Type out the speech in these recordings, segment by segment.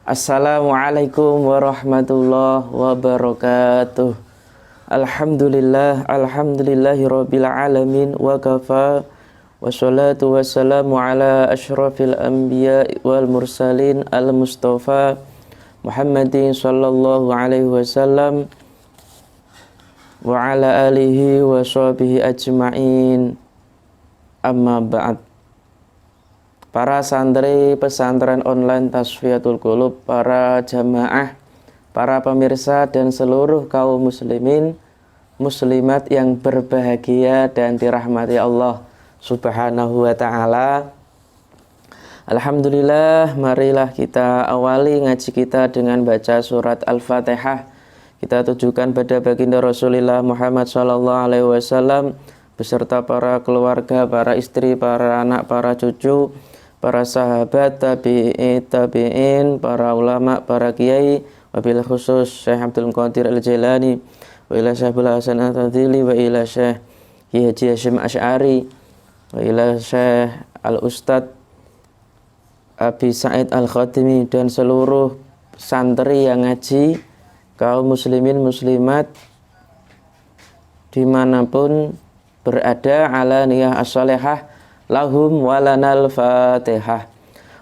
Assalamualaikum warahmatullahi wabarakatuh. Alhamdulillahirabbil alamin wa kafa wassalatu wassalamu ala asyrafil anbiya wal mursalin al mustafa Muhammadin sallallahu alaihi wasallam wa ala alihi wa sahbihi ajma'in. Amma ba'd. Para santri pesantren online Tasfiyatul Qulub, para jamaah, para pemirsa dan seluruh kaum muslimin muslimat yang berbahagia dan dirahmati Allah Subhanahu wa taala. Alhamdulillah, marilah kita awali ngaji kita dengan baca surat Al-Fatihah. Kita tujukan pada baginda Rasulullah Muhammad sallallahu alaihi wasallam beserta para keluarga, para istri, para anak, para cucu, para sahabat, tabi'in, para ulama, para kiai, wabil khusus Syekh Abdul Qadir Al-Jailani, wa ila Syekh Abdul Hasan At-Tadili, wa ila Syekh Haji Hasyim Asy'ari, wa ila Syekh Al-Ustadz Abi Sa'id Al-Khatimi, dan seluruh santri yang ngaji, kaum muslimin muslimat dimanapun berada, ala niyah as-salihah lahum walanal fatihah.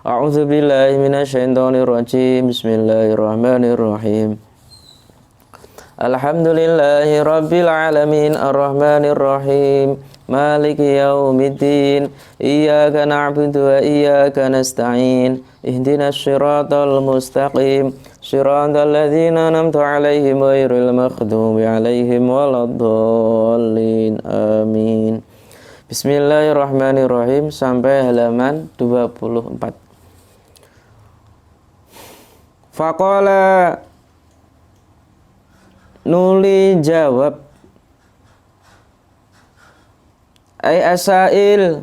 A'udzu billahi minasyaitonir rajim. Bismillahirrahmanirrahim. Alhamdulillahi rabbil alamin arrahmanir rahim maliki yaumiddin iyyaka na'budu wa iyyaka nasta'in ihdinas siratal mustaqim siratal ladzina an'amta 'alaihim ghairil maghdubi 'alaihim waladdallin amin. Bismillahirrahmanirrahim sampai halaman 24. Faqala nuli jawab ai asail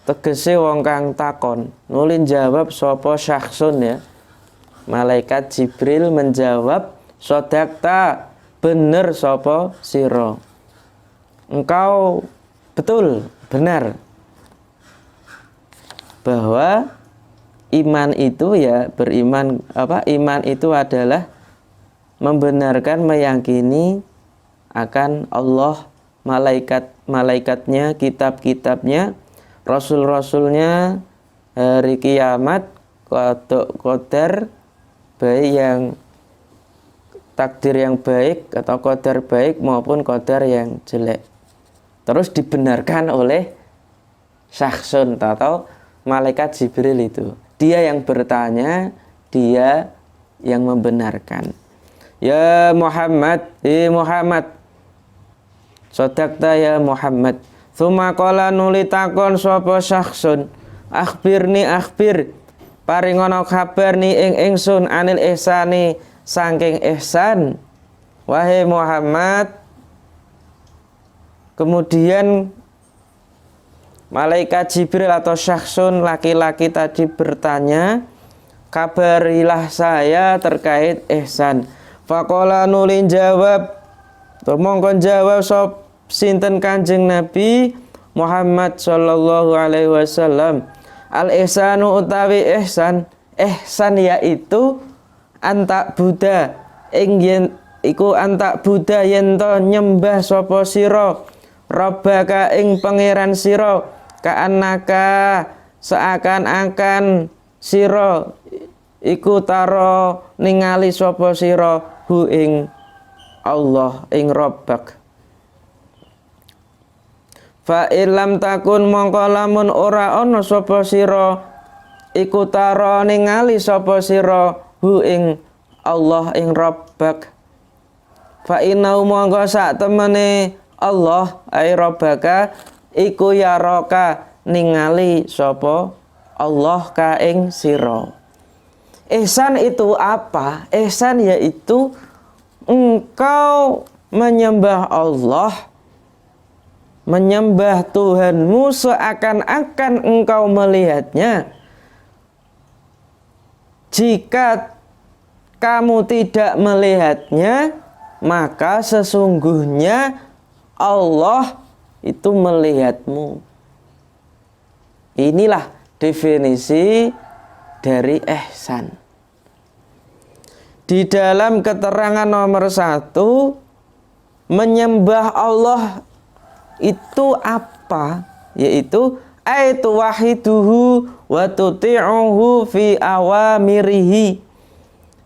tegese wong kang takon. Nuli jawab sapa syakhsun, ya, malaikat Jibril menjawab, sodakta, bener sapa sira, engkau betul, benar, bahwa iman itu, ya, beriman iman itu adalah membenarkan, meyakini akan Allah, malaikat-malaikatnya, kitab-kitabnya, rasul-rasulnya, hari kiamat, qadar baik, yang takdir yang baik atau qadar baik maupun qadar yang jelek. Terus dibenarkan oleh syakhsun atau malaikat Jibril itu. Dia yang bertanya, dia yang membenarkan. Ya Muhammad, Muhammad, sodakta ya Muhammad. Tsumma qala nuli takon sapa syakhsun, akhbir, paringono kabar ni ing ingsun anil ihsani, saking ihsan. Wahai Muhammad. Kemudian malaikat Jibril atau syakhsun laki-laki tadi bertanya, kabarilah saya terkait ihsan. Faqala nulin jawab, mongkon jawab sop sinten Kanjeng Nabi Muhammad sallallahu alaihi wasallam, al ihsanu utawi ihsan, ihsan yaitu antak Buddha ing yen iku antak Buddha yen to nyembah sapa sira Rabbaka ing pangeran sira, ka'annaka seakan-akan sira iku taro ningali sapa sira hu ing Allah, ing Rabbak. Fa illam takun mongko lamun ora ana sapa sira iku taro ningali sapa sira hu ing Allah, ing Rabbak. Fa inau mongko sak temene Allah ai Rabbaka iku yaraka ningali sapa Allah ka ing sira. Ihsan itu apa? Ihsan yaitu engkau menyembah Allah, menyembah Tuhanmu seakan-akan engkau melihatnya. Jika kamu tidak melihatnya, maka sesungguhnya Allah itu melihatmu. Inilah definisi dari ihsan. di dalam keterangan nomor 1 menyembah Allah itu apa? Yaitu aitu wahiduhu wa tuti'uhu fi awamirihi,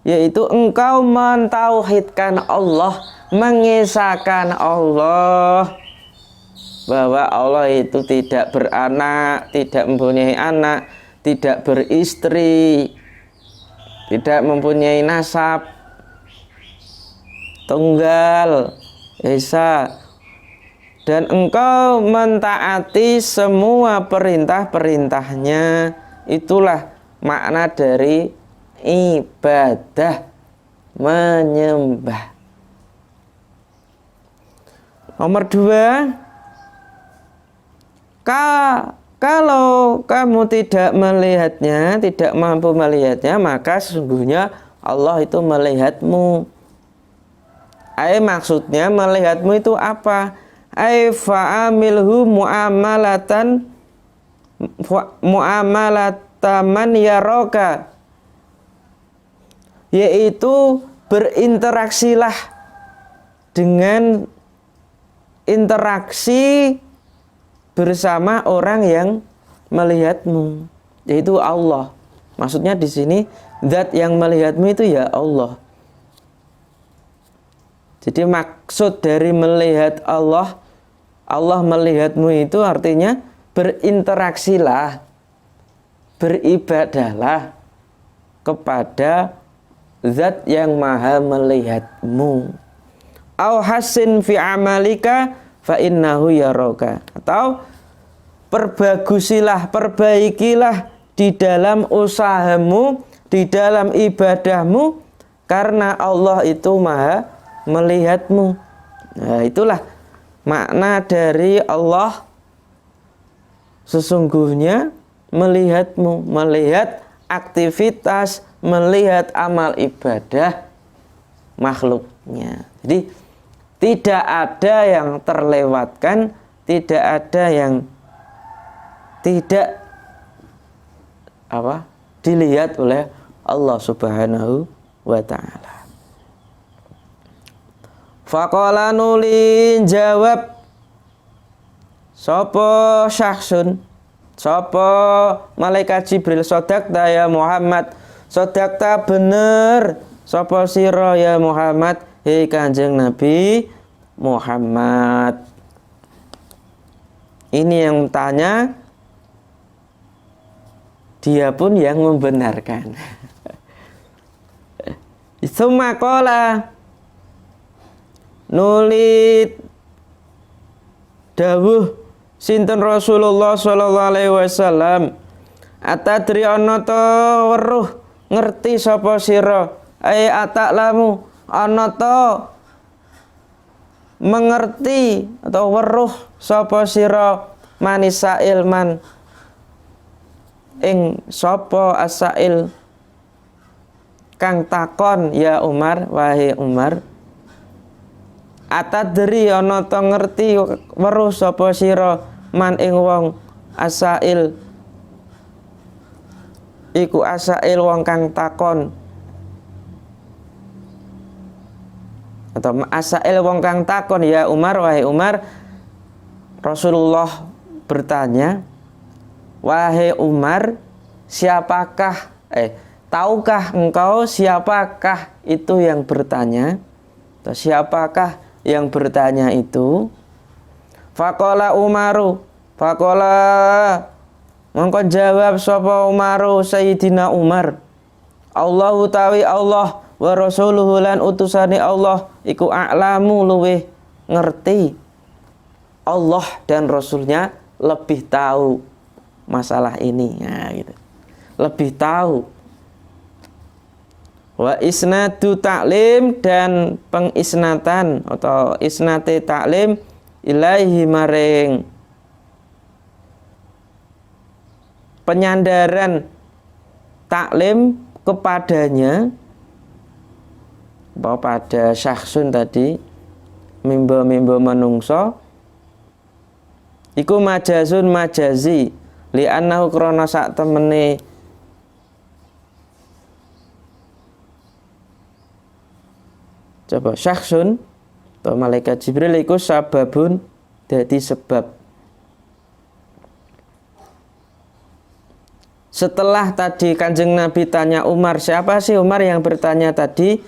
yaitu engkau mentauhidkan Allah, mengesahkan Allah, bahwa Allah itu tidak beranak, tidak mempunyai anak, tidak beristri, tidak mempunyai nasab, tunggal, esa. Dan engkau mentaati semua perintah-perintahnya. Itulah makna dari ibadah, menyembah. Nomor 2, kalau kamu tidak melihatnya, tidak mampu melihatnya, maka sesungguhnya Allah itu melihatmu. Maksudnya melihatmu itu apa? Fa'amilhu mu'amalataman yaraka, yaitu berinteraksilah dengan interaksi bersama orang yang melihatmu, yaitu Allah. Maksudnya di sini zat yang melihatmu itu ya Allah. Jadi maksud dari melihat Allah, Allah melihatmu itu artinya berinteraksilah, beribadahlah kepada zat yang maha melihatmu. Au hasin fi amalika fa innahu yaraka, atau perbagusilah, perbaikilah di dalam usahamu, di dalam ibadahmu, karena Allah itu maha melihatmu. Nah, itulah makna dari Allah sesungguhnya melihatmu, melihat aktivitas, melihat amal ibadah makhluknya. Jadi tidak ada yang terlewatkan, tidak ada yang tidak dilihat oleh Allah Subhanahu wa ta'ala. Faqala nulin jawab sopo syakhsun, sopo malaikat Jibril, sodakta ya Muhammad, sodakta bener sopo siro ya Muhammad, hei Kanjeng Nabi Muhammad. Ini yang tanya, dia pun yang membenarkan. Summa qala, nulit dawuh sinten Rasulullah sallallahu alaihi wasallam, atadri ana ta weruh ngerti sapa sira, ataklamu ana ta mengerti atau weruh sapa sira, manisa ilman ing sapa asail kang takon ya Umar, wahai Umar. Atadri ana ta ngerti weruh sapa sira man ing wong asail iku asail wong kang takon, atau asail wong kang takon ya Umar, wahai Umar. Rasulullah bertanya, wahai Umar, siapakah tahukah engkau siapakah itu yang bertanya, atau siapakah yang bertanya itu? Faqala Umaru, faqala mongko jawab sapa Umaru, Sayyidina Umar, Allahu tawi Allah wa rasuluhu lan utusane Allah iku a'lamu luweh ngerti. Allah dan Rasulnya lebih tahu masalah ini. Nah, gitu. Lebih tahu. Wa isnadu taklim, dan pengisnatan atau isnate taklim ilaihi maring penyandaran taklim kepadanya, bahwa pada syakhsun tadi mimba manungso iku majazun majazi li'annahu krana sak temene Coba syakhsun atau malaikat Jibril iku sababun, dadi sebab. Setelah tadi Kanjeng Nabi tanya Umar, siapa sih Umar yang bertanya tadi?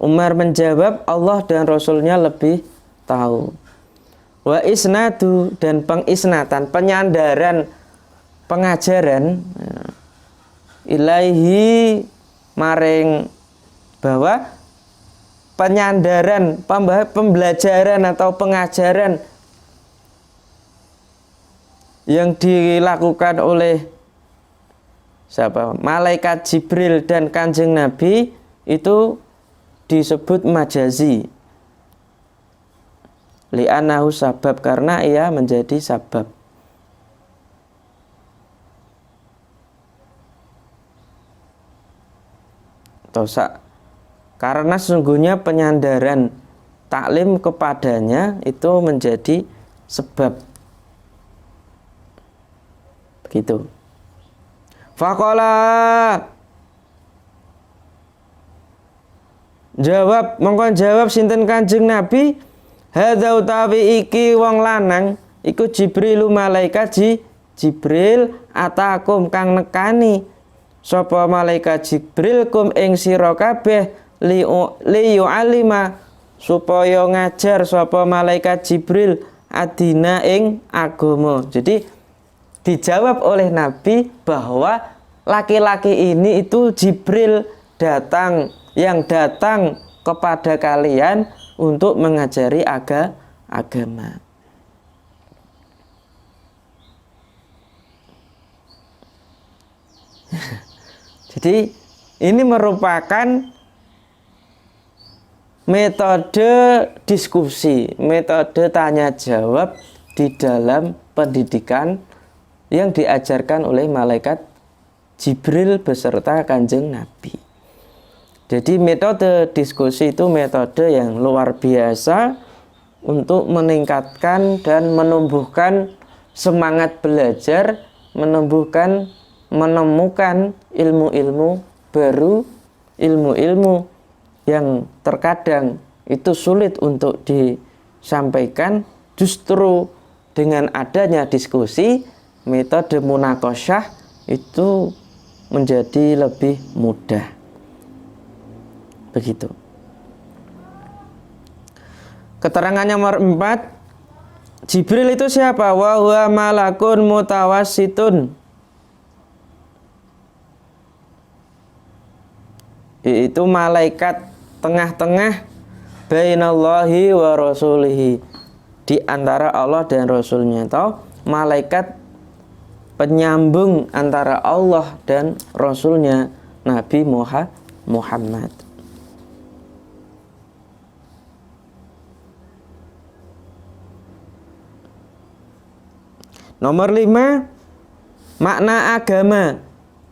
Umar menjawab, Allah dan Rasulnya lebih tahu. Wa isnadu, dan pengisnatan, penyandaran pengajaran ilaihi maring, bahwa penyandaran, pembelajaran atau pengajaran yang dilakukan oleh siapa? Malaikat Jibril dan Kanjeng Nabi itu disebut majazi. Li'anahu sabab, karena ia menjadi sabab. Tosa, karena sesungguhnya penyandaran taklim kepadanya itu menjadi sebab. Begitu. Faqala, mongkon jawab sinten Kanjeng Nabi, hadza utawi iki wong lanang iku Jibrilu, malaikat Jibril, atakum kang nekani sapa malaikat Jibril kum ing sira kabeh li yu'alima, supaya ngajar sapa malaikat Jibril adina ing agama. Jadi dijawab oleh Nabi bahwa laki-laki ini itu Jibril yang datang kepada kalian untuk mengajari agama. Jadi ini merupakan metode diskusi, metode tanya jawab di dalam pendidikan yang diajarkan oleh malaikat Jibril beserta Kanjeng Nabi. Jadi metode diskusi itu metode yang luar biasa untuk meningkatkan dan menumbuhkan semangat belajar, menemukan ilmu-ilmu baru, ilmu-ilmu yang terkadang itu sulit untuk disampaikan. Justru dengan adanya diskusi, metode munaqasyah itu menjadi lebih mudah. Begitu. Keterangan nomor 4, Jibril itu siapa? Wa huwa malakun mutawassitun, yaitu malaikat tengah-tengah bainallahi wa rasulihi, di antara Allah dan Rasulnya, atau malaikat penyambung antara Allah dan Rasulnya Nabi Muhammad. Nomor 5, makna agama.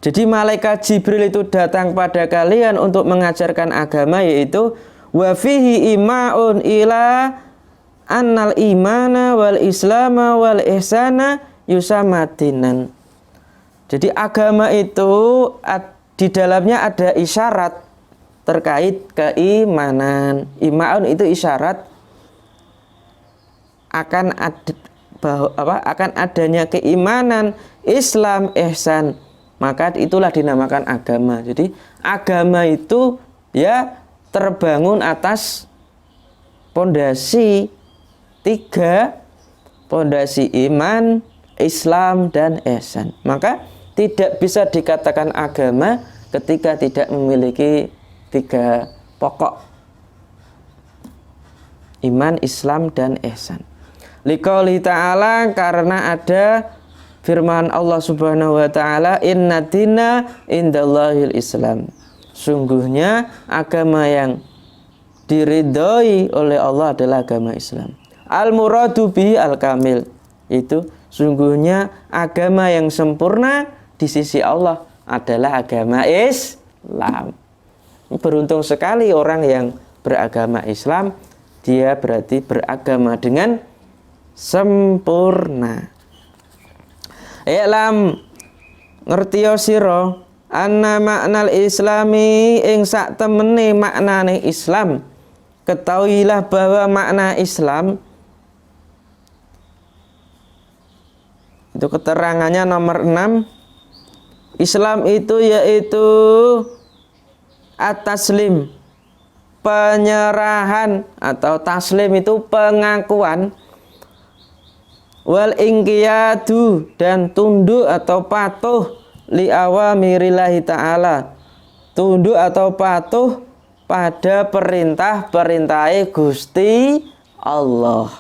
Jadi malaikat Jibril itu datang pada kalian untuk mengajarkan agama, yaitu wa fihi ima'un ila annal imana wal islama wal ihsana yusamatinan. Jadi agama itu di dalamnya ada isyarat terkait keimanan. Ima'un itu isyarat akan adanya keimanan, Islam, ihsan. Maka itulah dinamakan agama. Jadi agama itu ya terbangun atas pondasi 3, pondasi iman, Islam, dan ihsan. Maka tidak bisa dikatakan agama ketika tidak memiliki 3 pokok: iman, Islam, dan ihsan. Liqouli ta'ala, karena ada firman Allah Subhanahu wa ta'ala, inna dina indallahil Islam. Sungguhnya agama yang diridhoi oleh Allah adalah agama Islam. Al-muradu bihi al-kamil, itu sungguhnya agama yang sempurna di sisi Allah adalah agama Islam. Beruntung sekali orang yang beragama Islam, dia berarti beragama dengan sempurna. I'lam, ngertiyo sira, anna maknal islami ing sak temene maknane Islam ketahuilah bahwa makna Islam itu keterangannya nomor 6. Islam itu yaitu at-taslim, penyerahan, atau taslim itu pengakuan, wal inqiyadu, dan tunduk atau patuh, li awamirillahi ta'ala, tunduk atau patuh pada perintah-perintah Gusti Allah.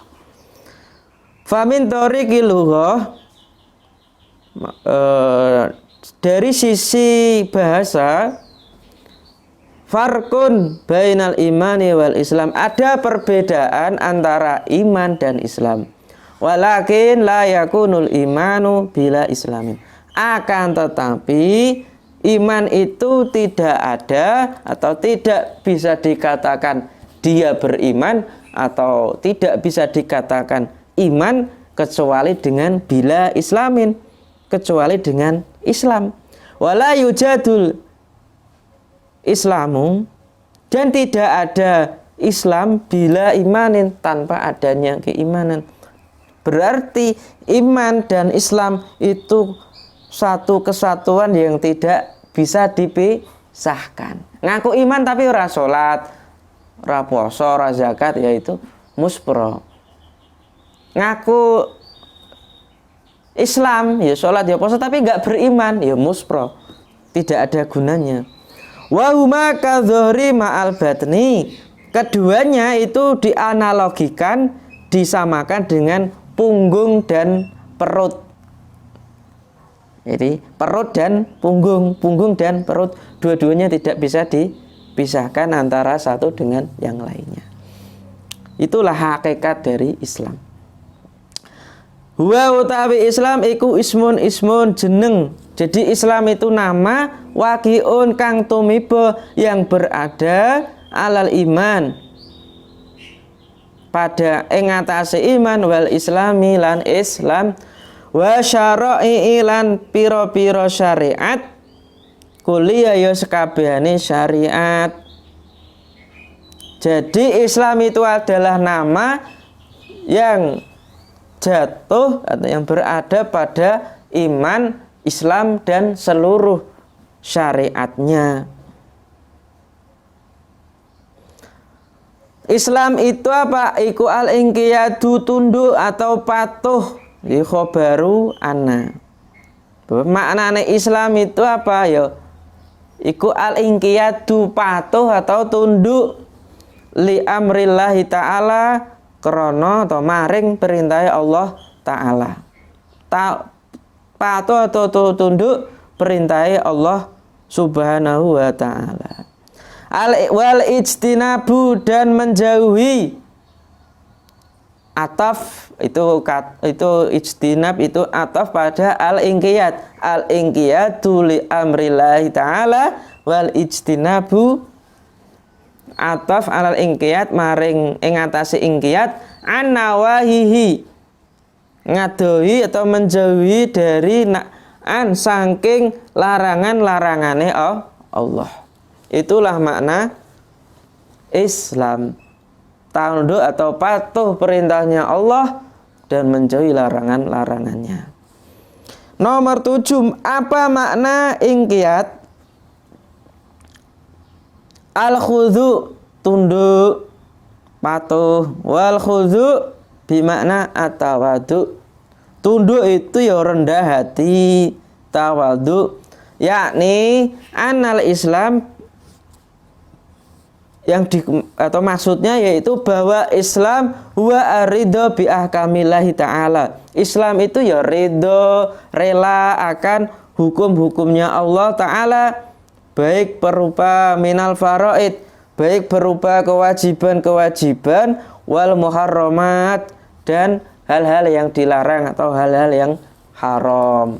Famin thoriqil lughah, dari sisi bahasa, farkun bainal imani wal Islam, ada perbedaan antara iman dan Islam. Walakin la yakunul imanu bila islamin, akan tetapi iman itu tidak ada atau tidak bisa dikatakan dia beriman atau tidak bisa dikatakan iman kecuali dengan bila islamin, kecuali dengan Islam. Wala yujadul Islamu, dan tidak ada Islam bila imanin, tanpa adanya keimanan. Berarti iman dan Islam itu satu kesatuan yang tidak bisa dipisahkan. Ngaku iman tapi ora salat, ora puasa, ora zakat, yaitu muspro. Ngaku Islam, ya sholat, ya puasa, tapi nggak beriman, ya muspro, tidak ada gunanya. Wa huma kadzohri ma'al batni, keduanya itu dianalogikan, disamakan dengan punggung dan perut. Jadi perut dan punggung, punggung dan perut, dua-duanya tidak bisa dipisahkan antara satu dengan yang lainnya. Itulah hakikat dari Islam. Wa utawi Islam iku ismun jeneng. Jadi Islam itu nama, waqi'un kang tumiba, yang berada alal iman, pada ing atase iman, wal islami lan Islam, wa syara'i lan pira-pira syariat, kuliah ya sekabehane syariat. Jadi Islam itu adalah nama yang jatuh atau yang berada pada iman, Islam, dan seluruh syariatnya. Islam itu apa? Iku al-inqiyadu, tunduk atau patuh, di khobaru ana. Maknanya Islam itu apa ya? Iku al-inqiyadu, patuh atau tunduk, li amrillahi ta'ala, krono atau maring perintah Allah Ta'ala. Patuh atau tunduk perintah Allah Subhanahu wa Ta'ala. Wal ijtinabu, dan menjauhi. Ataf itu ijtinab itu ataf pada al-inqiyad. Al-inqiyadu li amrillahi ta'ala, wal ijtinabu ataf alal inqiyat maring ing atase inqiyat, an nawahihi, ngadohi atau menjauhi dari an saking larangan-larangane Allah. Itulah makna Islam, tunduk atau patuh perintahnya Allah dan menjauhi larangan-larangannya. Nomor 7, apa makna inqiyat? Al-khudhu, tunduk, patuh. Wal khudhu bimakna at-tawadu, tunduk itu ya rendah hati. Tawadu yakni anal Islam, yang atau maksudnya yaitu bahwa Islam huwa aridho bi ahkamillahi ta'ala. Islam itu ya ridho, rela akan hukum-hukumnya Allah Ta'ala, baik berupa minal faraid, baik berupa kewajiban-kewajiban, wal muharramat, dan hal-hal yang dilarang atau hal-hal yang haram.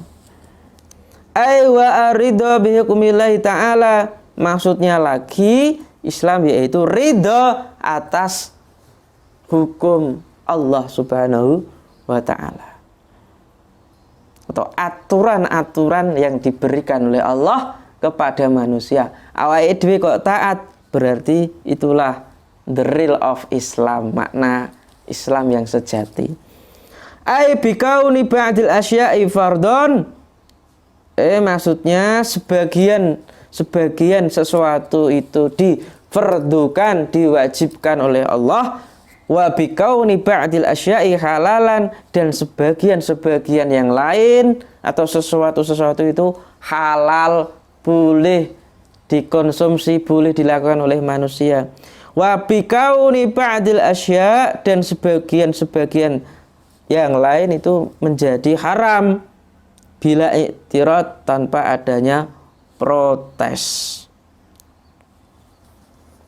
Ai wa aridho bi hukmillahi ta'ala, maksudnya lagi Islam yaitu ridho atas hukum Allah Subhanahu wa Ta'ala, atau aturan-aturan yang diberikan oleh Allah kepada manusia. Awake dhewe kok taat, berarti itulah the real of Islam, makna Islam yang sejati. Ai bikauni ba'dil asya'i fardhon, maksudnya sebagian sesuatu itu difardukan, diwajibkan oleh Allah. Wa bikauni ba'dil asya'i halalan, dan sebagian yang lain atau sesuatu itu halal, boleh dikonsumsi, boleh dilakukan oleh manusia. Wa bikauni ba'dil asya', dan sebagian yang lain itu menjadi haram bila i'tirad, tanpa adanya protes.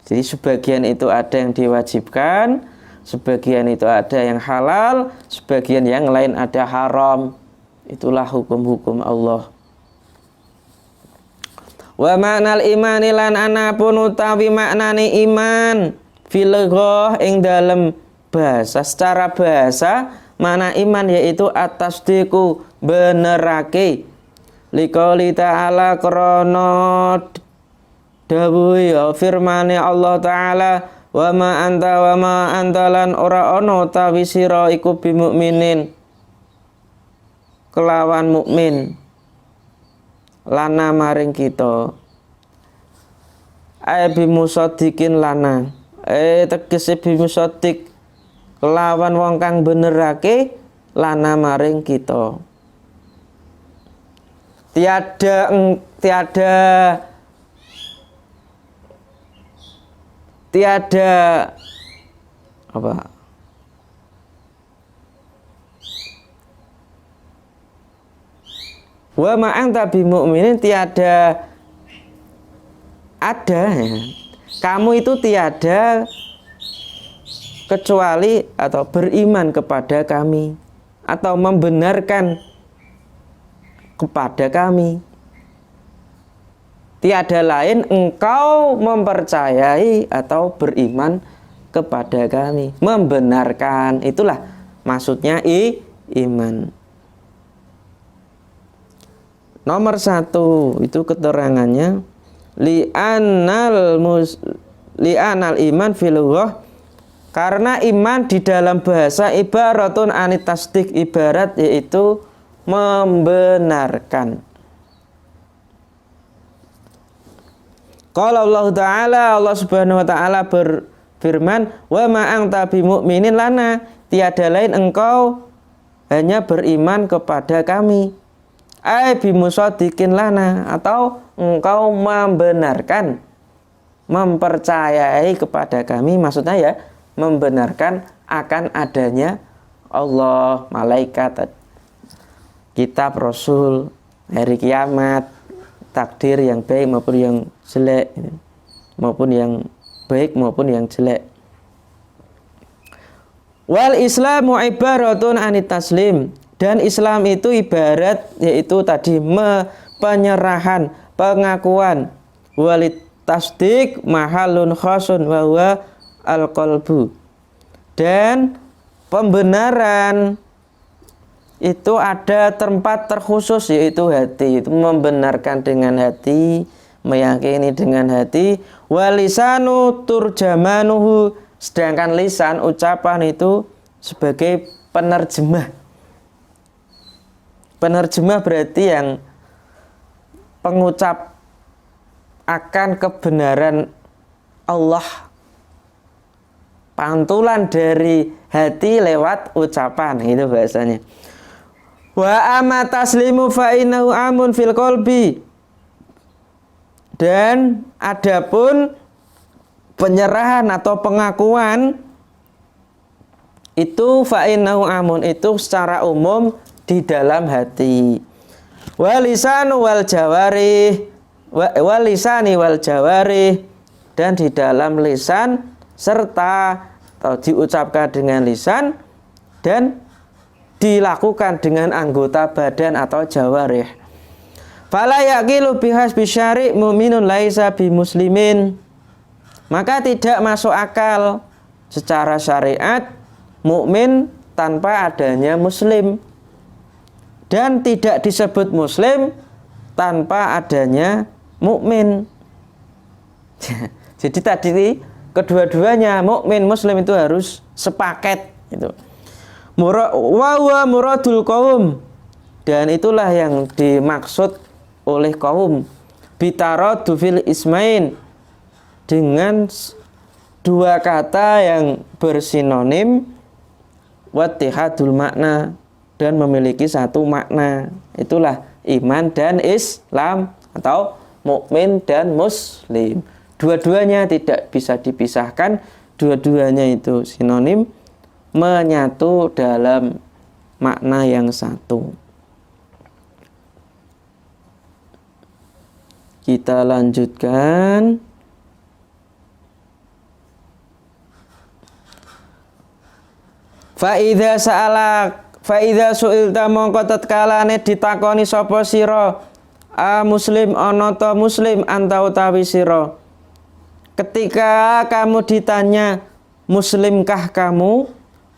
Jadi sebagian itu ada yang diwajibkan, sebagian itu ada yang halal, sebagian yang lain ada haram. Itulah hukum-hukum Allah. Wa ma'nal imani lan anapun utawi maknane iman fil ghah ing dalem bahasa, secara bahasa makna iman yaitu at-tasdiqu, benerake, liqouli ta'ala, krana dawuh ya firmane Allah taala, wa ma anta lan ora ana utawi sira iku bimukminin kelawan mukmin lana maring kita, bimusadikin lana, tegese bimusadik kelawan wong kang benerake lana maring kita. Tiada apa? Wa ma anta bimu'minin, tiada ada ya. Kamu itu tiada kecuali atau beriman kepada kami atau membenarkan kepada kami. Tiada lain engkau mempercayai atau beriman kepada kami, membenarkan. Itulah maksudnya iman. Nomor 1 itu keterangannya li'anal iman fil lughah, karena iman di dalam bahasa ibaratun anit tasdik, ibarat yaitu membenarkan. Qala Allah Ta'ala, Allah Subhanahu wa Ta'ala berfirman, wa ma anta bimu'minin lana, tiada lain engkau hanya beriman kepada kami. Ai bimusadikin lana, atau engkau membenarkan, mempercayai kepada kami, maksudnya ya membenarkan akan adanya Allah, malaikat, kitab, rasul, hari kiamat, takdir yang baik maupun yang jelek, maupun yang baik maupun yang jelek. Wal Islamu ibaratun anit taslim, dan Islam itu ibarat yaitu tadi penyerahan, pengakuan. Walit tasdik mahalun khasun wa huwa al-qalbu, dan pembenaran itu ada tempat terkhusus yaitu hati. Itu membenarkan dengan hati, meyakini dengan hati. Walisanu turjamanuhu, sedangkan lisan, ucapan itu sebagai penerjemah. Penerjemah berarti yang pengucap akan kebenaran Allah, pantulan dari hati lewat ucapan, itu bahasanya. Wa amma taslimu fa innahu amun fil qalbi, dan adapun penyerahan atau pengakuan itu fa innahu amun, itu secara umum di dalam hati. Walisanu wal jawarih, walisani wal jawarih, dan di dalam lisan serta atau diucapkan dengan lisan dan dilakukan dengan anggota badan atau jawarih. Fala yaqilu bihasbi syari' mu'minun laisa bimuslimin, maka tidak masuk akal secara syariat mukmin tanpa adanya muslim, dan tidak disebut muslim tanpa adanya mukmin. Jadi tadi kedua-duanya mukmin muslim itu harus sepaket itu. Wa muradul qaum, dan itulah yang dimaksud oleh kaum bitaradu fil ismain, dengan dua kata yang bersinonim wattihadul makna, dan memiliki satu makna. Itulah iman dan Islam atau mukmin dan muslim. Dua-duanya tidak bisa dipisahkan, dua-duanya itu sinonim, menyatu dalam makna yang satu. Kita lanjutkan. Fa'idha su'ilta mongko tatkalane ditakoni sapa sira muslim ana ta muslim anta utawi sira. Ketika kamu ditanya muslimkah kamu,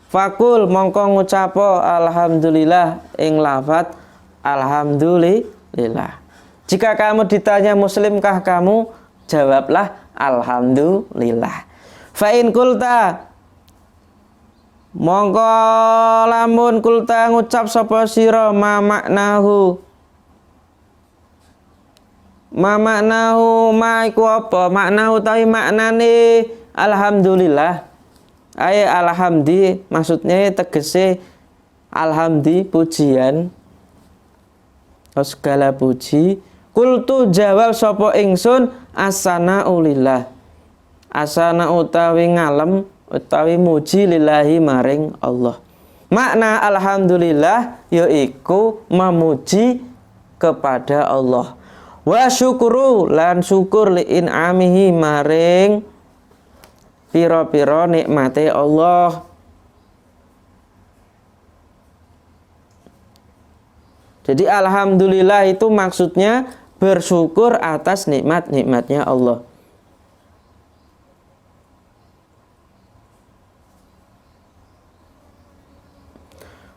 fakul mongko ngucapo alhamdulillah ing lafat alhamdulillah. Jika kamu ditanya muslimkah kamu, jawablah alhamdulillah. Fa in kulta mongko lamun kulta ngucap sapa sira ma maknahu ma iku apa maknahu tawi maknane alhamdulillah ay alhamdi, maksudnya tegese alhamdi pujian atau segala puji. Kultu jawab sapa ingsun as-sana'u lillah, asana utawi ngalem utawi muji lillahi maring Allah. Makna alhamdulillah yaiku memuji kepada Allah. Wa syukuru lan syukur li in'amihi maring pira-pira nikmate Allah. Jadi alhamdulillah itu maksudnya bersyukur atas nikmat-nikmatnya Allah.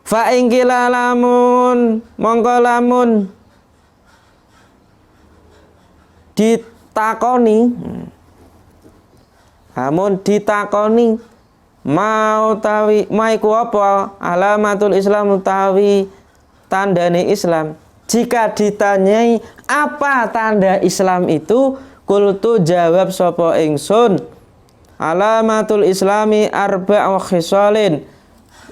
Fa ingkila lamun mongko lamun ditakoni mau tawi maiku apa alamatul Islam utawi tandane Islam. Jika ditanyai apa tanda Islam itu, kultu jawab sapa ingsun alamatul Islami arba'u khisalin,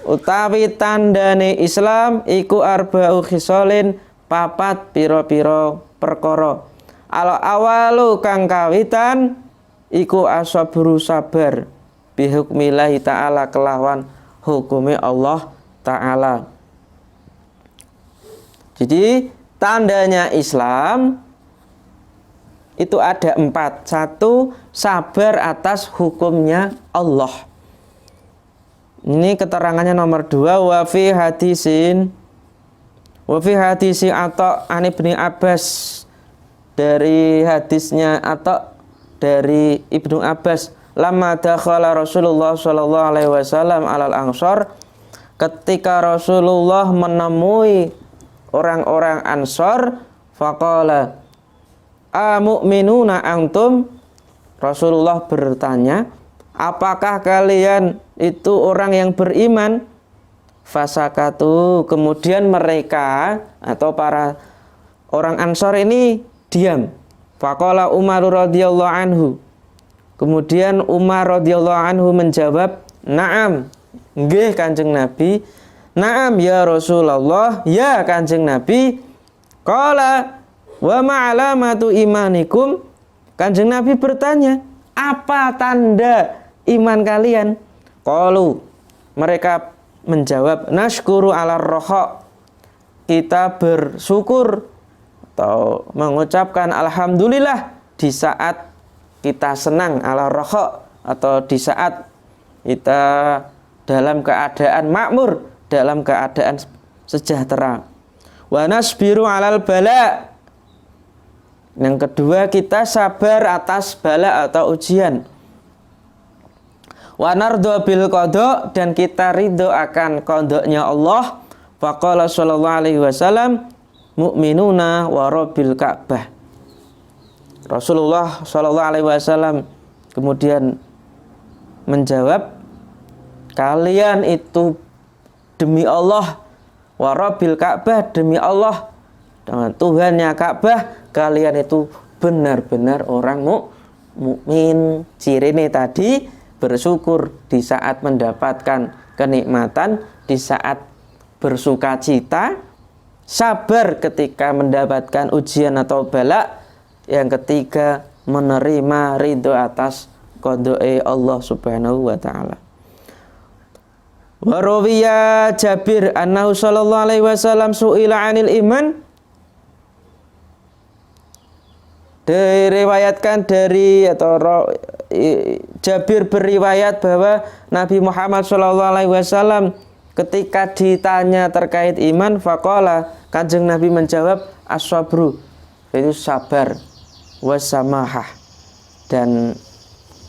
utawi tandane Islam iku arba'u khisalin, papat pira-pira perkara. Al awalu kang kawitan iku asabru sabar bihukmillahi ta'ala kelawan hukume Allah ta'ala. Jadi tandanya Islam itu ada 4. 1, sabar atas hukumnya Allah. Ini keterangannya nomor 2. Wa fi hadisi Atha an Ibnu Abbas, dari hadisnya Atha dari Ibnu Abbas, lamma dakhala Rasulullah sallallahu alaihi wasallam alal Ansar, ketika Rasulullah menemui orang-orang Ansar, faqala amu'minuna antum, Rasulullah bertanya, apakah kalian itu orang yang beriman? Fasakatu, kemudian mereka atau para orang Ansar ini diam. Faqala Umar radhiyallahu anhu, kemudian Umar radhiyallahu anhu menjawab, na'am, nggih Kanjeng Nabi. Naam ya Rasulullah, ya Kanjeng Nabi. Qala wa ma'alamatu imanikum, Kanjeng Nabi bertanya, apa tanda iman kalian? Qalu, mereka menjawab, nashkuru ala roha, kita bersyukur atau mengucapkan alhamdulillah di saat kita senang, ala roha, atau di saat kita dalam keadaan makmur, dalam keadaan sejahtera. Wa nasbiru alal bala, yang kedua kita sabar atas bala atau ujian. Wa nardha bil qada, dan kita ridho akan qadanya Allah. Faqala sallallahu alaihi wasallam, mu'minuna wa rabbil Ka'bah. Rasulullah sallallahu alaihi wasallam kemudian menjawab, kalian itu demi Allah, wa rabbil Ka'bah, demi Allah dengan Tuhannya Ka'bah, kalian itu benar-benar orang mukmin. Cirine tadi bersyukur di saat mendapatkan kenikmatan, di saat bersuka cita, sabar ketika mendapatkan ujian atau bala, yang ketiga menerima ridho atas qada'i Allah Subhanahu wa taala. Wa rawiya Jabir annahu sallallahu alaihi wasallam su'ila 'anil iman. Diriwayatkan dari Jabir beriwayat bahwa Nabi Muhammad SAW ketika ditanya terkait iman, faqala, Kanjeng Nabi menjawab, as-sabru, itu sabar, wasamahah, dan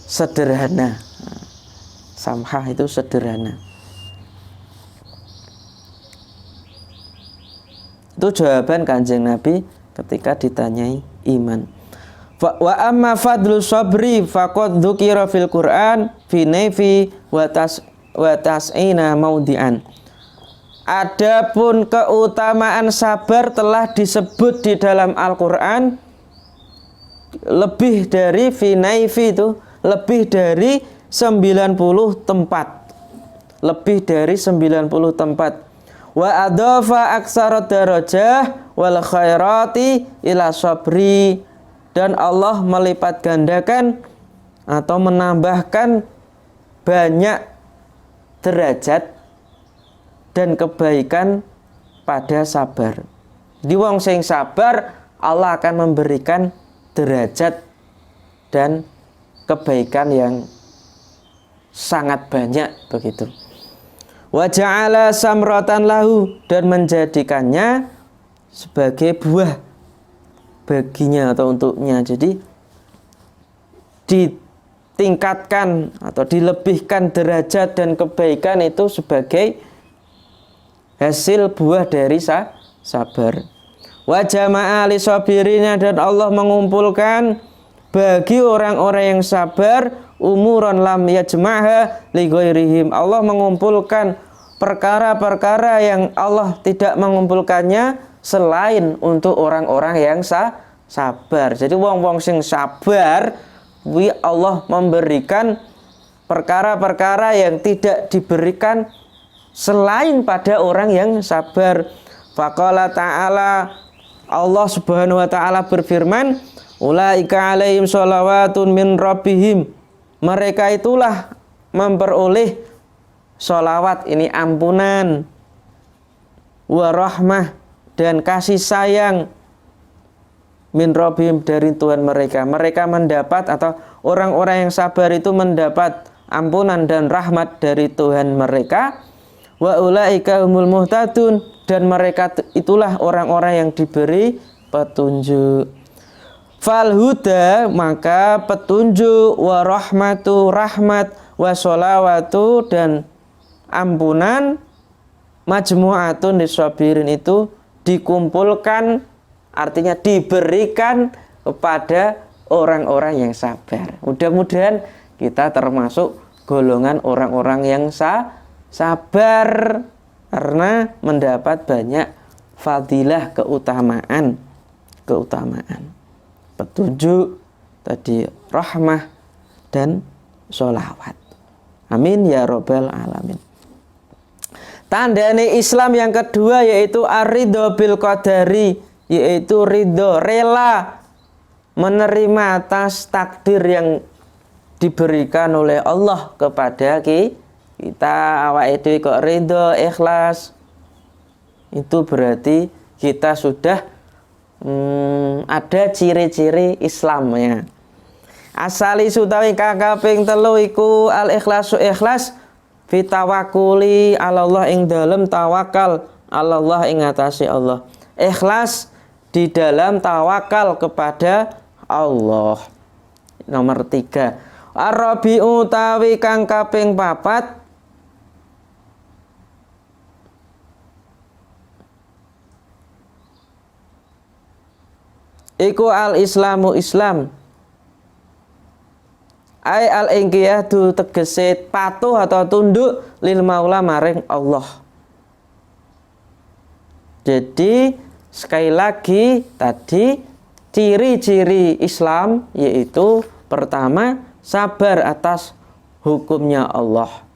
sederhana. Samhah itu sederhana. Itu jawaban Kanjeng Nabi ketika ditanyai iman. Wa amma fadlu sabri faqad dzukira fil Qur'an fi naifi wa tas'ina maudian. Adapun keutamaan sabar telah disebut di dalam Al-Qur'an lebih dari fi naifi, itu lebih dari 90 tempat. Lebih dari 90 tempat. Wa adhafa aksara darajah wal khairati ila sabri, dan Allah melipat gandakan atau menambahkan banyak derajat dan kebaikan pada sabar. Di wong sing sabar, Allah akan memberikan derajat dan kebaikan yang sangat banyak begitu. Wa ja'ala samratan lahu, dan menjadikannya sebagai buah baginya atau untuknya. Jadi ditingkatkan atau dilebihkan derajat dan kebaikan itu sebagai hasil buah dari sabar. Wa jama'a li sabirina, dan Allah mengumpulkan bagi orang-orang yang sabar umuran lam yajma'ha li ghairihim. Allah mengumpulkan perkara-perkara yang Allah tidak mengumpulkannya selain untuk orang-orang yang sabar. Jadi wong-wong sing sabar, Allah memberikan perkara-perkara yang tidak diberikan selain pada orang yang sabar. Faqala ta'ala, Allah Subhanahu wa taala berfirman, ulaika alaihim sholawatun min rabbihim. Mereka itulah memperoleh sholawat, ini ampunan, wa rahmah, dan kasih sayang, min rabbihim, dari Tuhan mereka. Mereka mendapat, atau orang-orang yang sabar itu mendapat ampunan dan rahmat dari Tuhan mereka. Wa ulaika humul muhtadun, dan mereka itulah orang-orang yang diberi petunjuk. Fal huda, maka petunjuk, wa rahmatu, rahmat, wa sholawatu, dan ampunan, majmu'atun lisabirin, itu dikumpulkan, artinya diberikan kepada orang-orang yang sabar. Mudah-mudahan kita termasuk golongan orang-orang yang sabar, karena mendapat banyak fadilah, keutamaan, petunjuk tadi, rahmah, dan sholawat. Amin ya robbal alamin. Tandane Islam yang kedua yaitu ar-ridho bil qadari, yaitu ridho, rela menerima atas takdir yang diberikan oleh Allah kepada kita. Awake dhewe kok ridho, ikhlas, itu berarti kita sudah ada ciri-ciri Islamnya. Asali sutawi kakaping telu iku al ikhlasu, ikhlas, fi tawakkuli Allah, ing dalem tawakal Allah ing atase Allah. Ikhlas di dalam tawakal kepada Allah. Nomor 3, ar-rabi'u utawi kang kaping 4, iku al-islamu, Islam. Ai al inqiyadu tegese patuh atau tunduk lil maula maring Allah. Jadi sekali lagi tadi ciri-ciri Islam yaitu pertama sabar atas hukumnya Allah.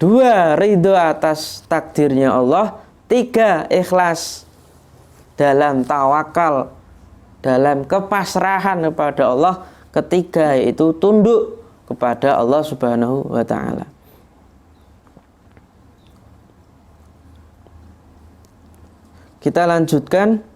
2 ridho atas takdirnya Allah. 3 ikhlas dalam tawakal, dalam kepasrahan kepada Allah. Ketiga yaitu tunduk kepada Allah Subhanahu wa ta'ala. Kita lanjutkan.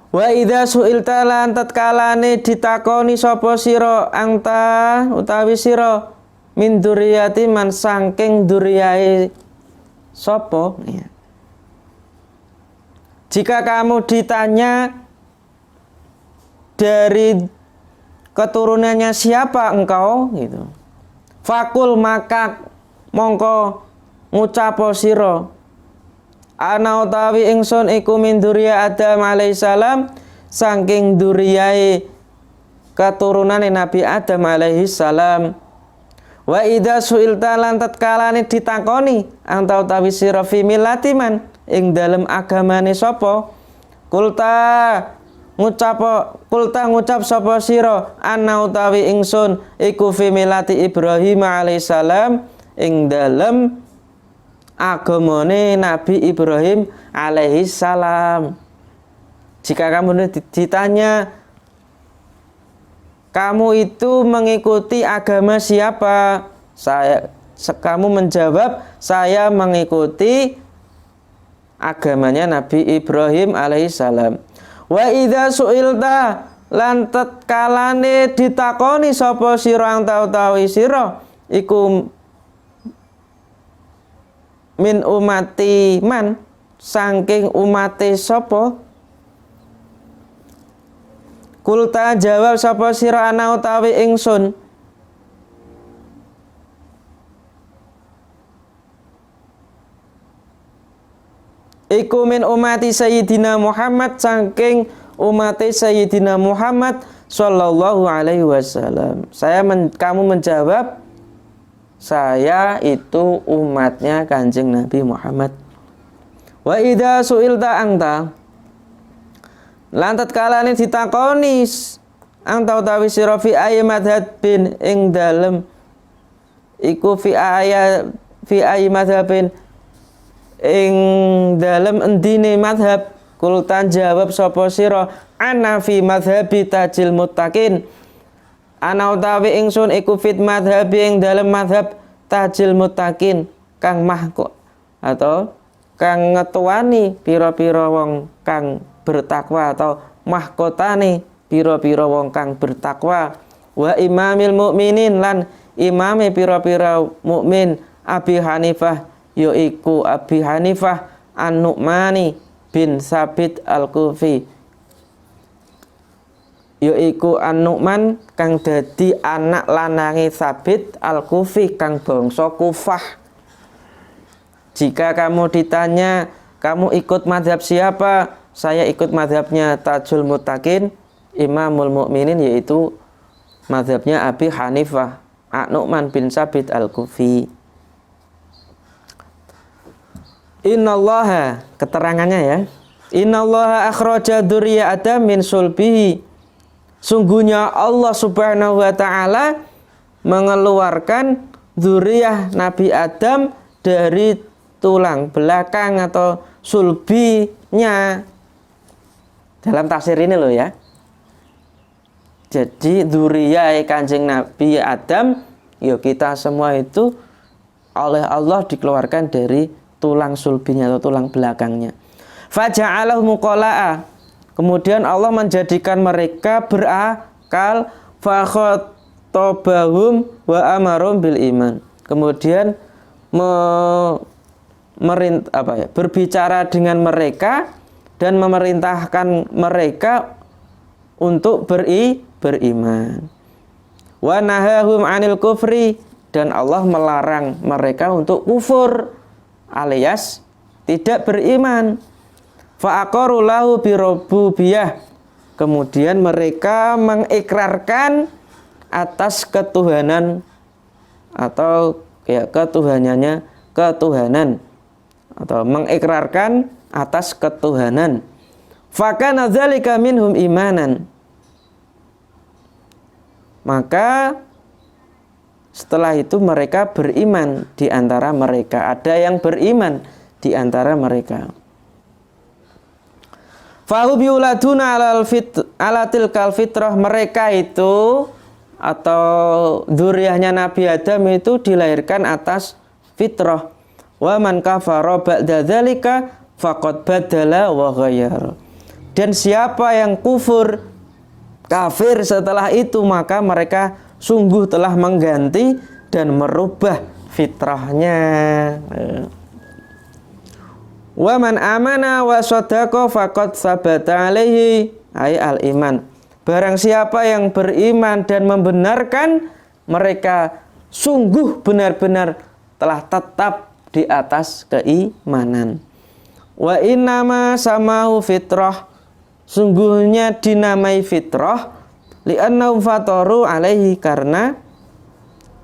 Wa idza su'ilta lan tatkalane ditakoni sapa sira anta utawi sira min dzurriyyati man saking dzurriyae sapa ya. Jika kamu ditanya dari keturunannya siapa engkau gitu. Fakul maka mongko ngucapo sira ana utawi ingsun iku min dzurriyyah Adam alaihissalam saking dzurriyae keturunane Nabi Adam alaihissalam. Wa idza su'ilta lan tatkalane ditakoni anta utawi sira fi millatiman ing dalem agamane sapa ngucap sapa sira ana utawi ingsun iku fi millati Ibrahim alaihissalam ing dalem agamane Nabi Ibrahim alaihissalam. Jika kamu ditanya kamu itu mengikuti agama siapa, kamu menjawab saya mengikuti agamanya Nabi Ibrahim alaihissalam. Wa idza su'ilta lan tatkalane ditakoni sapa sira anta utawi sira iku min umati man saking umate sapa kulta jawab sapa sira ana utawi ingsun iku min umati Sayyidina Muhammad saking umate Sayyidina Muhammad sallallahu alaihi wasallam. Kamu menjawab saya itu umatnya Kanjeng Nabi Muhammad. Wa idza su'ilta anta lan tatkalane ditakoni anta utawi sira fi ayyi madhabin ing dalem iku fi ayyi madhabin ing dalem endine madhab kultan jawab sapa sira ana fi madhabi tajil muttaqin ana utawi ingsun iku fit madhabi ing dalem madhab tajil muttaqin kang mahko atau kang ngetuani pira-pira wong kang bertakwa atau mahkotane pira-pira wong kang bertakwa wa imamil mukminin lan imame pira-pira mukmin Abi Hanifah yaiku Abi Hanifah An-Nu'mani bin Sabit Al-Kufi yaiku An-Nu'man kang dadi anak lanange Sabit Al-Kufi kang bangsa Kufah. Jika kamu ditanya kamu ikut madhab siapa, saya ikut madhabnya Tajul Muttaqin Imamul Mukminin yaitu madhabnya Abi Hanifah An-Nu'man bin Sabit Al-Kufi. Innallaha, keterangannya ya, innallaha akhraja dzurriyyah Adam min sulbihi. Sungguhnya Allah Subhanahu wa ta'ala mengeluarkan dzurriyyah Nabi Adam dari tulang belakang atau sulbinya. Dalam tafsir ini loh ya. Jadi dzurriyyah Kanjeng Nabi Adam, ya kita semua itu oleh Allah dikeluarkan dari tulang sulbinya atau tulang belakangnya. Faja'alahu muqala'a. Kemudian Allah menjadikan mereka berakal, fakhatabahum wa amarum bil iman. Kemudian berbicara dengan mereka dan memerintahkan mereka untuk beriman. Wa nahahum 'anil kufri, dan Allah melarang mereka untuk kufur alias tidak beriman. Fa aqarru lahu bi rububiyyah. Kemudian mereka mengikrarkan atas ketuhanan atau ya ketuhanan atau mengikrarkan atas ketuhanan. Fakana dzalika minhum imanan. Maka setelah itu mereka beriman di antara mereka. Ada yang beriman di antara mereka. Fahum yuladuna ala tilkal fitrah. Mereka itu atau dzurriyyahnya Nabi Adam itu dilahirkan atas fitrah. Wa man kafara ba'da dzalika faqad badala wa ghayyara. Dan siapa yang kafir setelah itu, maka mereka sungguh telah mengganti dan merubah fitrahnya. Wa man amana wa shadaqa faqad sabata alaihi ay al-iman. Barang siapa yang beriman dan membenarkan, mereka sungguh benar-benar telah tetap di atas keimanan. Wa innama samahu fitrah. Sungguhnya dinamai fitrah li'annahum fataru alaihi, karena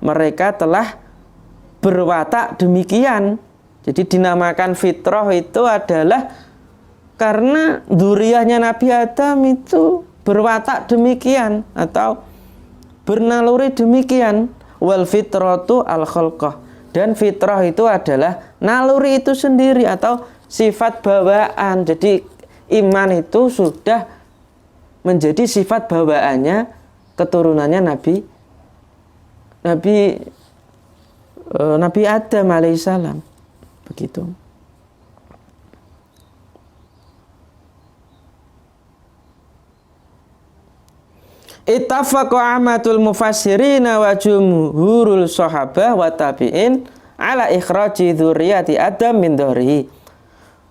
mereka telah berwatak demikian. Jadi dinamakan fitrah itu adalah karena dzurriyyahnya Nabi Adam itu berwatak demikian atau bernaluri demikian. Wal fitratu al khalqah, dan fitrah itu adalah naluri itu sendiri atau sifat bawaan. Jadi iman itu sudah menjadi sifat bawaannya, keturunannya Nabi Adam alaihissalam. Begitu. Ittafaqa amatul mufassirin wa jumhurul sahabah wa tabi'in ala ikhraji dzurriyyati Adam min dhahrihi.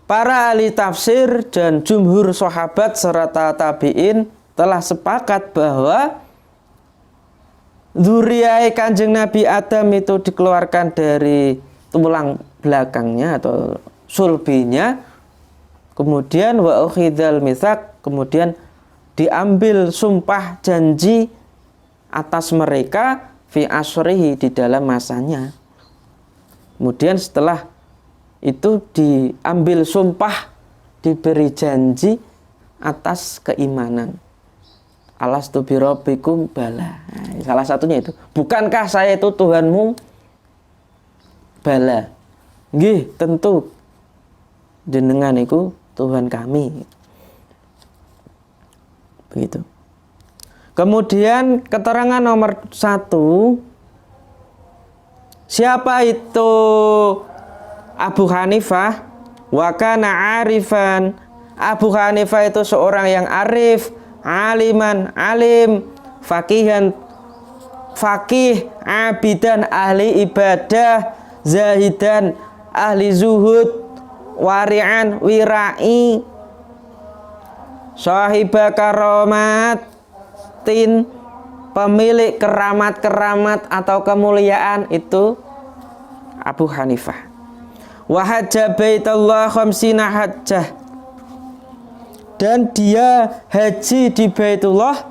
Para ahli tafsir dan jumhur sahabat serta tabi'in telah sepakat bahwa dzurriyyah Kanjeng Nabi Adam itu dikeluarkan dari tulang belakangnya atau sulbinya, kemudian wa ukhidhal mitsaq, kemudian diambil sumpah janji atas mereka fi asrihi, di dalam masanya. Kemudian setelah itu diambil sumpah, diberi janji atas keimanan. Alastu birabbikum bala. Nah, salah satunya itu, bukankah saya itu Tuhanmu? Bala. Nggih, tentu jenengan iku Tuhan kami. Begitu. Kemudian keterangan nomor 1, siapa itu Abu Hanifah? Wa kana arifan. Abu Hanifah itu seorang yang arif, aliman, alim, faqihan, faqih, abidan, ahli ibadah, zahidan, ahli zuhud, wari'an, wirai, sahibah karomatin, pemilik keramat-keramat atau kemuliaan, itu Abu Hanifah. Wa hajja baitullah khamsina hajjah, dan dia haji di Baitullah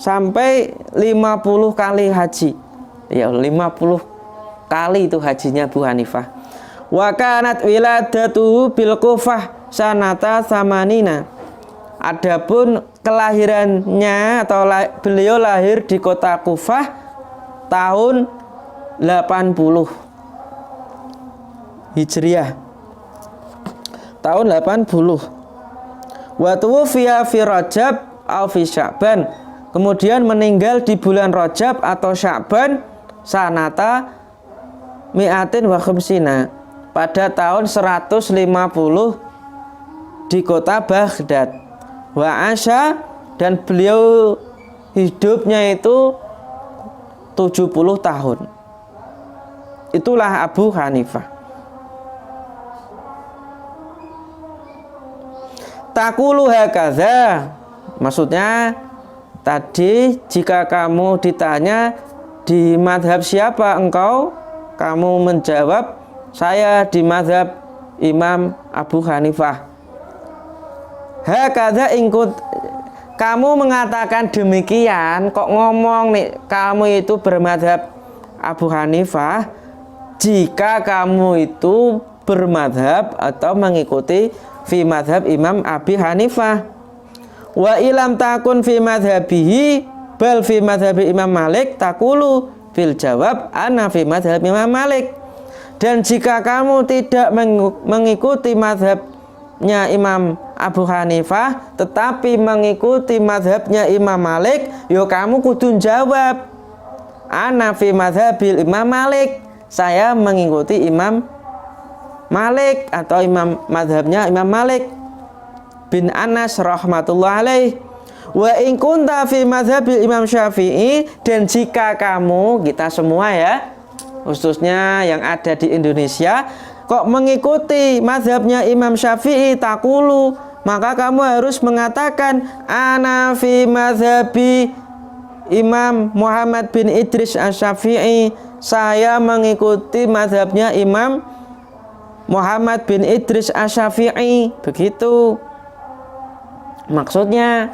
sampai 50 kali haji. Ya, 50 kali itu hajinya Abu Hanifah. Wa kanat wiladatuhu bil Kufah sanata samanina. Adapun kelahirannya atau beliau lahir di kota Kufah tahun 80 Hijriah. Tahun 80. Wa tuwfiya fi Rajab aw fi Sya'ban. Kemudian meninggal di bulan Rajab atau Sya'ban sanata mi'atin wa khamsina, pada tahun 150 di kota Baghdad. Wa asya, dan beliau hidupnya itu 70 tahun. Itulah Abu Hanifah. Taqulu hakaza, maksudnya tadi jika kamu ditanya di madhab siapa engkau, kamu menjawab saya di madhab Imam Abu Hanifah. Hakaza kamu mengatakan demikian, kok ngomong nih kamu itu bermadhab Abu Hanifah, jika kamu itu bermadhab atau mengikuti fi madhab Imam Abi Hanifah. Wa ilam takun fi madhabihi bal fi madhabi Imam Malik takulu fil jawab ana fi madhab Imam Malik. Dan jika kamu tidak mengikuti madhabnya Imam Abu Hanifah tetapi mengikuti madhabnya Imam Malik, yo kamu kudu jawab ana fi madhabil Imam Malik, saya mengikuti Imam Malik atau madhabnya Imam Malik bin Anas rahmatullah alaih. Wa in kunta fi madhabil Imam Syafi'i, dan jika kamu, kita semua ya, khususnya yang ada di Indonesia, kok mengikuti madhabnya Imam Syafi'i takulu, maka kamu harus mengatakan ana fi madhabi Imam Muhammad bin Idris Asy-Syafi'i, saya mengikuti madhabnya Imam Muhammad bin Idris Asy-Syafi'i. Begitu maksudnya.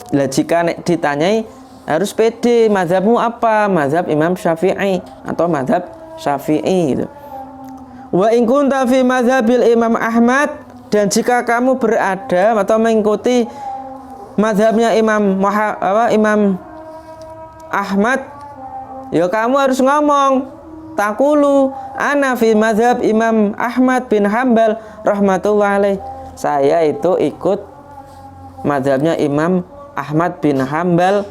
Lah jika ditanyai harus pede, mazhabmu apa? Mazhab Imam Syafi'i atau mazhab Syafi'i gitu. Wa in kunta fi mazhabil Imam Ahmad, dan jika kamu berada atau mengikuti mazhabnya Imam Ahmad, ya kamu harus ngomong takulu ana fi mazhab Imam Ahmad bin Hambal rahmatullah alaih, saya itu ikut mazhabnya Imam Ahmad bin Hambal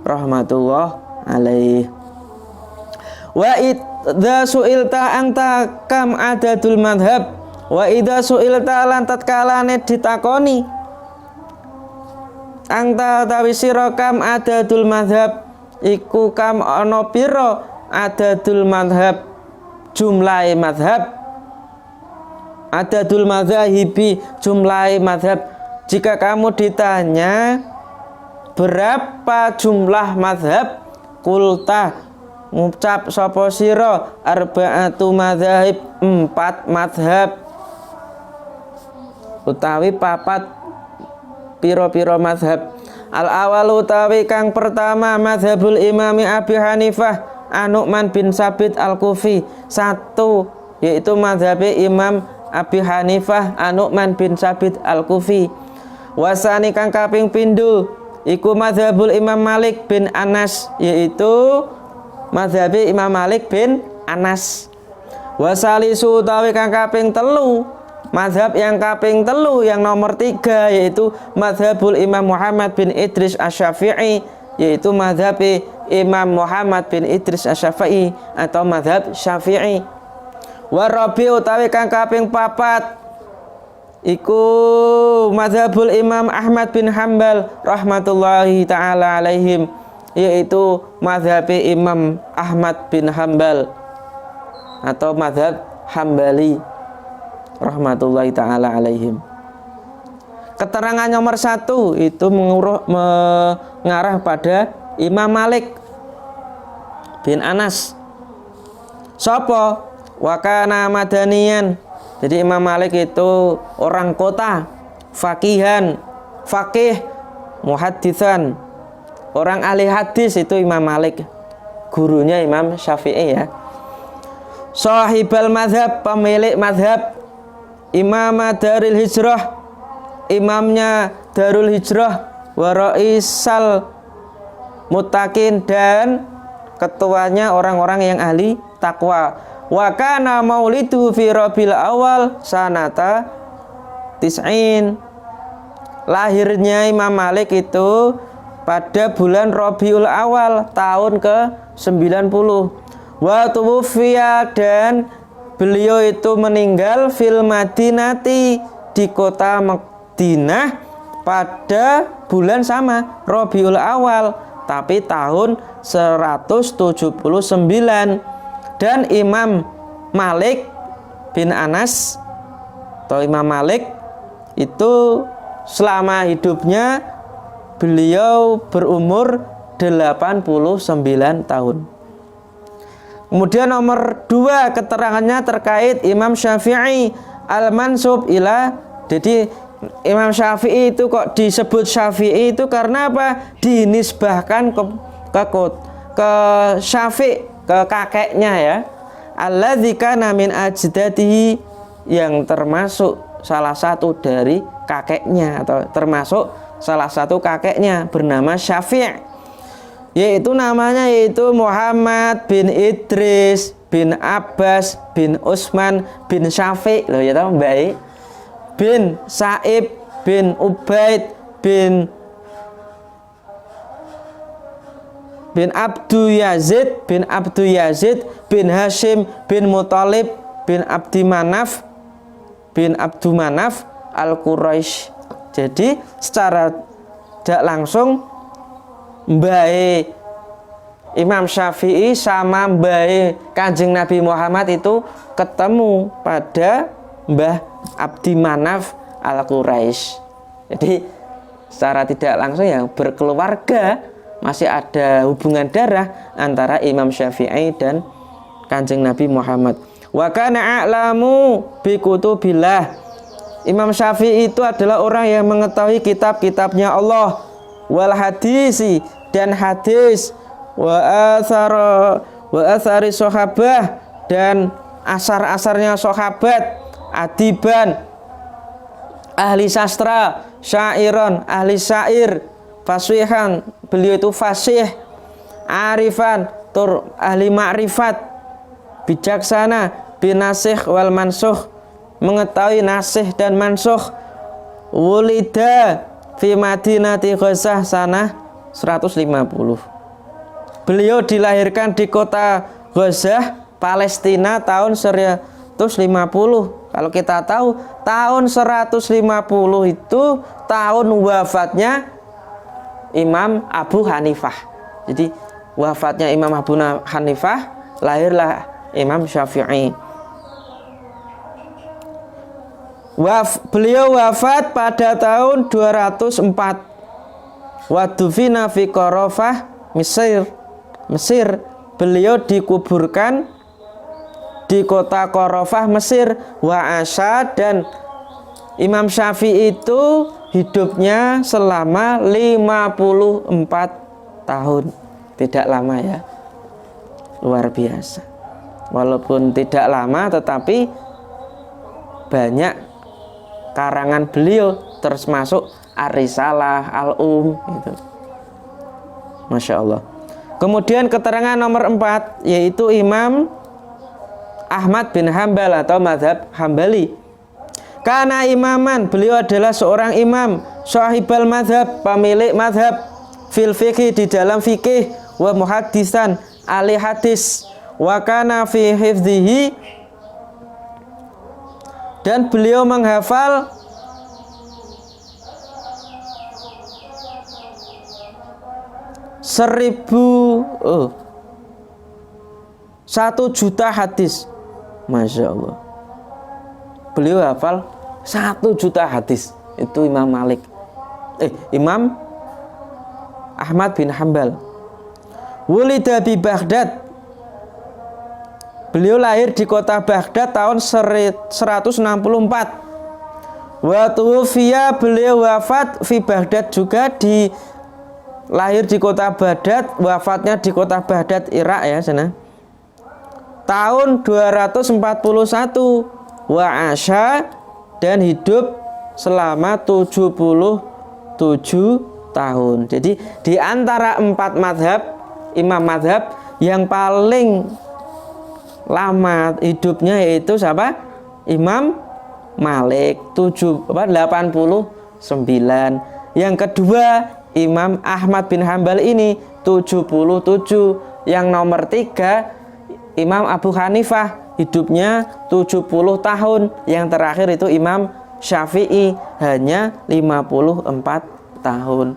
rahmatullah alaih. Wa idza su'ilta anta kam adadul madhab, wa idza su'ilta lan tatkalane ditakoni anta tawi sira kam adadul madhab, iku kam ana pira adadul madhab, jumlahe madhab, adadul madhahibi, jumlahe madhab. Jika kamu ditanya berapa jumlah madhab, kulta ngucap sapa sira arba'atu madhahib, 4 madhab utawi papat piro-piro madhab. Al awal utawi kang pertama madhabul imami Abi Hanifah An-Nu'man bin Sabit Al-Kufi, 1 yaitu madhabe Imam Abi Hanifah An-Nu'man bin Sabit Al-Kufi. Wasani kang kaping pindho iku madhabul Imam Malik bin Anas, yaitu madhabe Imam Malik bin Anas. Wasalisu utawi kang kaping telu, madhab yang kaping telu yang nomor 3 yaitu madhabul Imam Muhammad bin Idris Asy-Syafi'i, yaitu madhab Imam Muhammad bin Idris Asy-Syafi'i atau madhab Syafi'i. Warabi utawi kang kaping 4 iku madhabul Imam Ahmad bin Hambal rahmatullahi ta'ala alaihim, yaitu madhab Imam Ahmad bin Hambal atau madhab Hambali rahmatullahi ta'ala alaihim. Keterangan nomor 1 itu mengarah pada Imam Malik bin Anas. Sopo? Wakana madanian. Jadi Imam Malik itu orang kota, faqihan, faqih, muhaddisan, orang ahli hadis itu Imam Malik, gurunya Imam Syafi'i ya. Sahibal madhab, pemilik madhab, Imam Darul Hijrah, imamnya Darul Hijrah, wa raisal muttaqin, dan ketuanya orang-orang yang ahli takwa. Wa kana maulidu fi Rabiul Awal sanata tis'in. Lahirnya Imam Malik itu pada bulan Rabiul Awal tahun ke-90. Wa tuwfiya, dan beliau itu meninggal fil Madinati, di kota Madinah pada bulan sama Rabiul Awal tapi tahun 179. Dan Imam Malik bin Anas atau Imam Malik itu selama hidupnya beliau berumur 89 tahun. Kemudian nomor 2 keterangannya terkait Imam Syafi'i al-mansub ila, jadi Imam Syafi'i itu kok disebut Syafi'i itu karena apa? Dinisbahkan ke Syafi', ke kakeknya ya. Alladzi kana min ajdadihi, yang termasuk salah satu dari kakeknya atau termasuk salah satu kakeknya bernama Syafi', yaitu namanya Muhammad bin Idris bin Abbas bin Utsman bin Syafi'. Loh ya tahu baik, bin Sa'ib bin Ubaid bin Abdu Yazid bin Hashim bin Muthalib bin Abdi Manaf bin Abdu Manaf Al-Quraisy. Jadi secara tidak langsung mbae Imam Syafi'i sama mbae Kanjeng Nabi Muhammad itu ketemu pada Mbah Abdi Manaf Al-Quraisy. Jadi secara tidak langsung ya berkeluarga, masih ada hubungan darah antara Imam Syafi'i dan Kanjeng Nabi Muhammad. Wa kana a'lamu bi kutubillah. Imam Syafi'i itu adalah orang yang mengetahui kitab-kitabnya Allah, wal hadisi, dan hadis, wa athari sahabah, dan asar-asarnya sahabat, adiban, ahli sastra, syairon, ahli syair, fasihan, beliau itu fasih, arifan, ahli ma'rifat, bijaksana, binasih wal mansuh, mengetahui nasih dan mansuh. Wulida fi Madinati Ghazah sanah 150. Beliau dilahirkan di kota Ghazah, Palestina tahun 150. Kalau kita tahu tahun 150 itu tahun wafatnya Imam Abu Hanifah. Jadi wafatnya Imam Abu Hanifah, lahirlah Imam Syafi'i. Beliau wafat pada tahun 204. Wadufina fi Qarafah, Mesir. Beliau dikuburkan di kota Qarafah, Mesir. Wa asya, dan Imam Syafi'i itu hidupnya selama 54 tahun. Tidak lama ya. Luar biasa. Walaupun tidak lama tetapi banyak karangan beliau, termasuk Ar-Risalah, Al-Um gitu. Masya Allah. Kemudian keterangan nomor 4 yaitu Imam Ahmad bin Hambal atau madhab Hambali. Karena imaman, beliau adalah seorang imam, sahibal madhab, pemilik madhab, fil fikih, di dalam fikih, wa muhaddisan, ahli hadis, wa kana fi hifdhihi, dan beliau menghafal 1.000.000 hadis. Masya Allah. Beliau hafal 1.000.000 hadis. Itu Imam Imam Ahmad bin Hambal. Wulida bi Baghdad. Beliau lahir di kota Baghdad tahun 164. Wa tuwfiya, beliau wafat fi Baghdad juga, lahir di kota Baghdad, wafatnya di kota Baghdad, Irak ya sana. Tahun 241. Wa asya, dan hidup selama 77 tahun. Jadi di antara 4 madhab, imam madhab yang paling lama hidupnya yaitu siapa? Imam Malik 89. Yang kedua Imam Ahmad bin Hambal ini 77. Yang nomor 3 Imam Abu Hanifah, hidupnya 70 tahun. Yang terakhir itu Imam Syafi'i, hanya 54 tahun.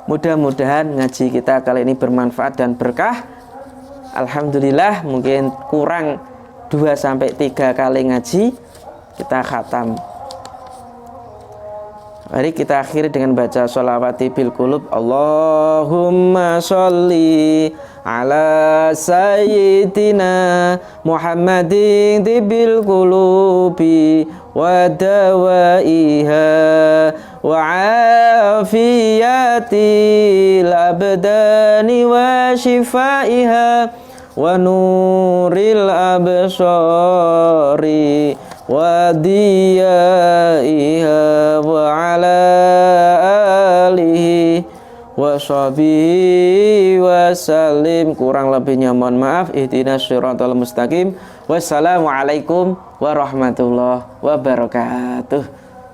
Mudah-mudahan ngaji kita kali ini bermanfaat dan berkah. Alhamdulillah, mungkin kurang 2-3 kali ngaji kita khatam. Mari kita akhiri dengan baca sholawati bil qulub. Allahumma sholli ala sayyidina Muhammadin bil qulubi ودوائها وعافية الأبدان وشفائها ونور الأبصار وديائها وعلى آله washabihi wasallim. Kurang lebihnya mohon maaf. Ihdinas siratal mustaqim. Wassalamualaikum warahmatullahi wabarakatuh.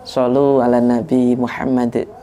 Shallu ala Nabi Muhammad.